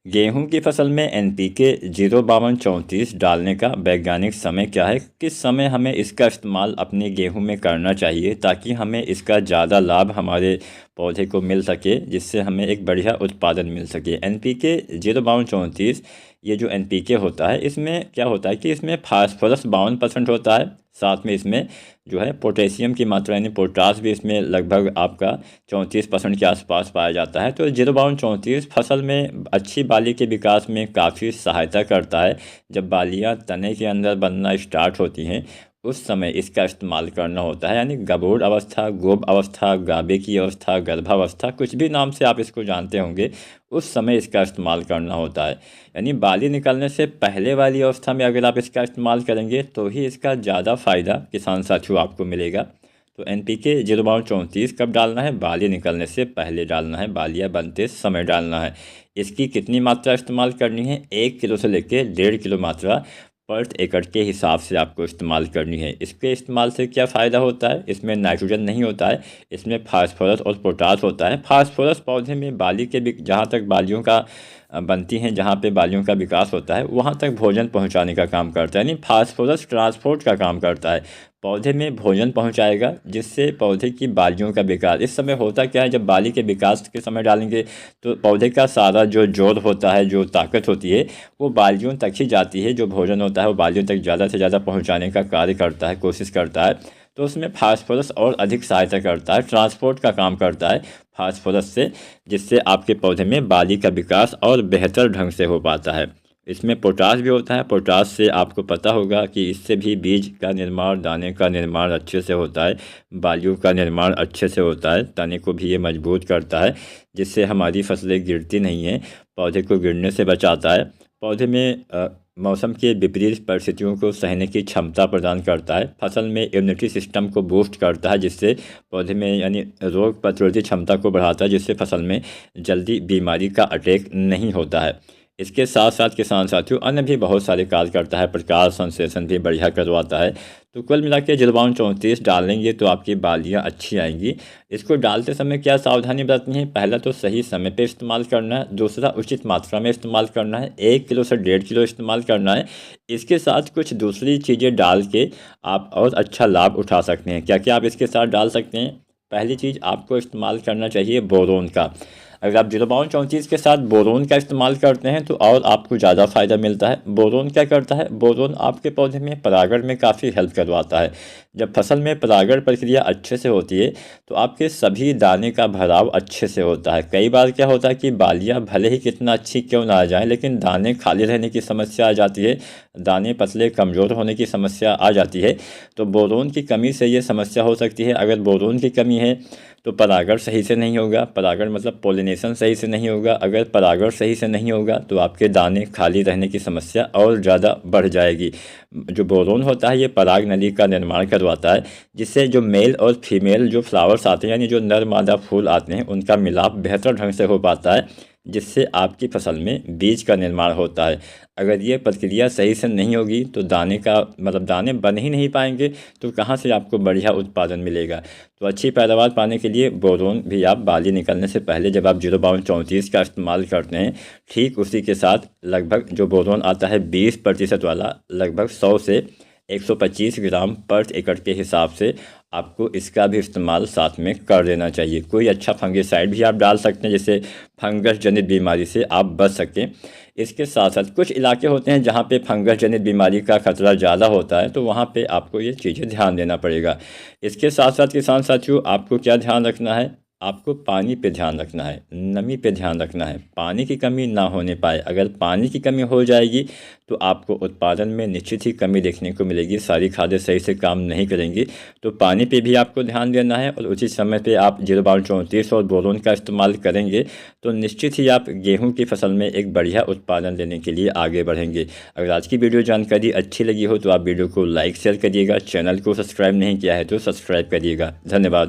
गेहूं की फसल में एनपीके 05234 डालने का वैज्ञानिक समय क्या है? किस समय हमें इसका इस्तेमाल अपने गेहूं में करना चाहिए ताकि हमें इसका ज़्यादा लाभ हमारे पौधे को मिल सके, जिससे हमें एक बढ़िया उत्पादन मिल सके। एनपीके 05234 ये जो एनपीके होता है, इसमें क्या होता है कि इसमें फास्फोरस 52% होता है। साथ में इसमें जो है पोटेशियम की मात्रा यानी पोटास भी इसमें लगभग आपका 34% के आसपास पाया जाता है। तो 05234 फसल में अच्छी बाली के विकास में काफ़ी सहायता करता है। जब बालियाँ तने के अंदर बनना स्टार्ट होती हैं उस समय इसका इस्तेमाल करना होता है, यानी गबोड़ अवस्था, गोब अवस्था, गाबे की अवस्था, गर्भावस्था, कुछ भी नाम से आप इसको जानते होंगे, उस समय इसका इस्तेमाल करना होता है। यानी बाली निकलने से पहले वाली अवस्था में अगर आप इसका इस्तेमाल करेंगे तो ही इसका ज़्यादा फ़ायदा किसान साथियों आपको मिलेगा। तो एनपीके 05234 कब डालना है? बाली निकलने से पहले डालना है, बालियाँ बनते समय डालना है। इसकी कितनी मात्रा इस्तेमाल करनी है? 1 किलो से लेकर 1.5 किलो मात्रा पर एकड़ के हिसाब से आपको इस्तेमाल करनी है। इसके इस्तेमाल से क्या फ़ायदा होता है? इसमें नाइट्रोजन नहीं होता है, इसमें फास्फोरस और पोटास होता है। फास्फोरस पौधे में बाली के जहाँ तक बालियों का बनती हैं, जहाँ पे बालियों का विकास होता है, वहाँ तक भोजन पहुँचाने का काम करता है, यानी फास्फोरस ट्रांसपोर्ट का काम करता है। पौधे में भोजन पहुंचाएगा जिससे पौधे की बालियों का विकास। इस समय होता क्या है, जब बाली के विकास के समय डालेंगे तो पौधे का सारा जो जोर होता है, जो ताकत होती है, वो बालियों तक ही जाती है। जो भोजन होता है वो बालियों तक ज़्यादा से ज़्यादा पहुंचाने का कार्य करता है, कोशिश करता है। तो उसमें फास्फोरस और अधिक सहायता करता है, ट्रांसपोर्ट का काम करता है फास्फोरस से, जिससे आपके पौधे में बाली का विकास और बेहतर ढंग से हो पाता है। इसमें पोटास भी होता है। पोटास से आपको पता होगा कि इससे भी बीज का निर्माण, दाने का निर्माण अच्छे से होता है, बालियों का निर्माण अच्छे से होता है, तने को भी ये मजबूत करता है, जिससे हमारी फसलें गिरती नहीं हैं, पौधे को गिरने से बचाता है। पौधे में मौसम के विपरीत परिस्थितियों को सहने की क्षमता प्रदान करता है। फसल में इम्यूनिटी सिस्टम को बूस्ट करता है, जिससे पौधे में यानी रोग प्रतिरोधी क्षमता को बढ़ाता है, जिससे फसल में जल्दी बीमारी का अटैक नहीं होता है। इसके साथ साथ किसान साथियों अन्य भी बहुत सारे कार्य करता है। प्रकाश संश्लेषण भी बढ़िया करवाता है। तो कुल मिला के 05234 डालेंगे तो आपकी बालियाँ अच्छी आएंगी। इसको डालते समय क्या सावधानी बरतनी है? पहला तो सही समय पे इस्तेमाल करना है, दूसरा उचित मात्रा में इस्तेमाल करना है, 1 किलो से 1.5 किलो इस्तेमाल करना है। इसके साथ कुछ दूसरी चीज़ें डाल के आप और अच्छा लाभ उठा सकते हैं। क्या क्या आप इसके साथ डाल सकते हैं? पहली चीज़ आपको इस्तेमाल करना चाहिए बोरोन का। अगर आप 05234 के साथ बोरोन का इस्तेमाल करते हैं तो और आपको ज़्यादा फ़ायदा मिलता है। बोरोन क्या करता है? बोरोन आपके पौधे में परागण में काफ़ी हेल्प करवाता है। जब फसल में परागण प्रक्रिया अच्छे से होती है तो आपके सभी दाने का भराव अच्छे से होता है। कई बार क्या होता है कि बालियाँ भले ही कितना अच्छी क्यों ना आ जाएँ, लेकिन दाने खाली रहने की समस्या आ जाती है, दाने पतले कमज़ोर होने की समस्या आ जाती है। तो बोरोन की कमी से ये समस्या हो सकती है। अगर बोरोन की कमी है तो परागण सही से नहीं होगा, परागण मतलब पोलिनेशन सही से नहीं होगा। अगर परागण सही से नहीं होगा तो आपके दाने खाली रहने की समस्या और ज़्यादा बढ़ जाएगी। जो बोरोन होता है ये पराग नली का निर्माण करवाता है, जिससे जो मेल और फीमेल जो फ्लावर्स आते हैं, यानी जो नर मादा फूल आते हैं, उनका मिलाप बेहतर ढंग से हो पाता है, जिससे आपकी फसल में बीज का निर्माण होता है। अगर ये प्रक्रिया सही से नहीं होगी तो दाने का मतलब दाने बन ही नहीं पाएंगे, तो कहाँ से आपको बढ़िया उत्पादन मिलेगा? तो अच्छी पैदावार पाने के लिए बोरोन भी आप बाली निकलने से पहले जब आप 05234 का इस्तेमाल करते हैं, ठीक उसी के साथ लगभग जो बोरोन आता है 20% वाला, लगभग 100 से 125 ग्राम पर एकड़ के हिसाब से आपको इसका भी इस्तेमाल साथ में कर देना चाहिए। कोई अच्छा फंगिसाइड भी आप डाल सकते हैं, जिससे फंगस जनित बीमारी से आप बच सकें। इसके साथ साथ कुछ इलाके होते हैं जहाँ पे फंगस जनित बीमारी का खतरा ज़्यादा होता है, तो वहाँ पे आपको ये चीज़ें ध्यान देना पड़ेगा। इसके साथ साथ किसान साथियों आपको क्या ध्यान रखना है? आपको पानी पे ध्यान रखना है, नमी पे ध्यान रखना है, पानी की कमी ना होने पाए। अगर पानी की कमी हो जाएगी तो आपको उत्पादन में निश्चित ही कमी देखने को मिलेगी, सारी खादें सही से काम नहीं करेंगी। तो पानी पे भी आपको ध्यान देना है और उचित समय पे आप 05234 और बोरोन का इस्तेमाल करेंगे तो निश्चित ही आप गेहूं की फसल में एक बढ़िया उत्पादन लेने के लिए आगे बढ़ेंगे। अगर आज की वीडियो जानकारी अच्छी लगी हो तो आप वीडियो को लाइक शेयर करिएगा, चैनल को सब्सक्राइब नहीं किया है तो सब्सक्राइब करिएगा। धन्यवाद।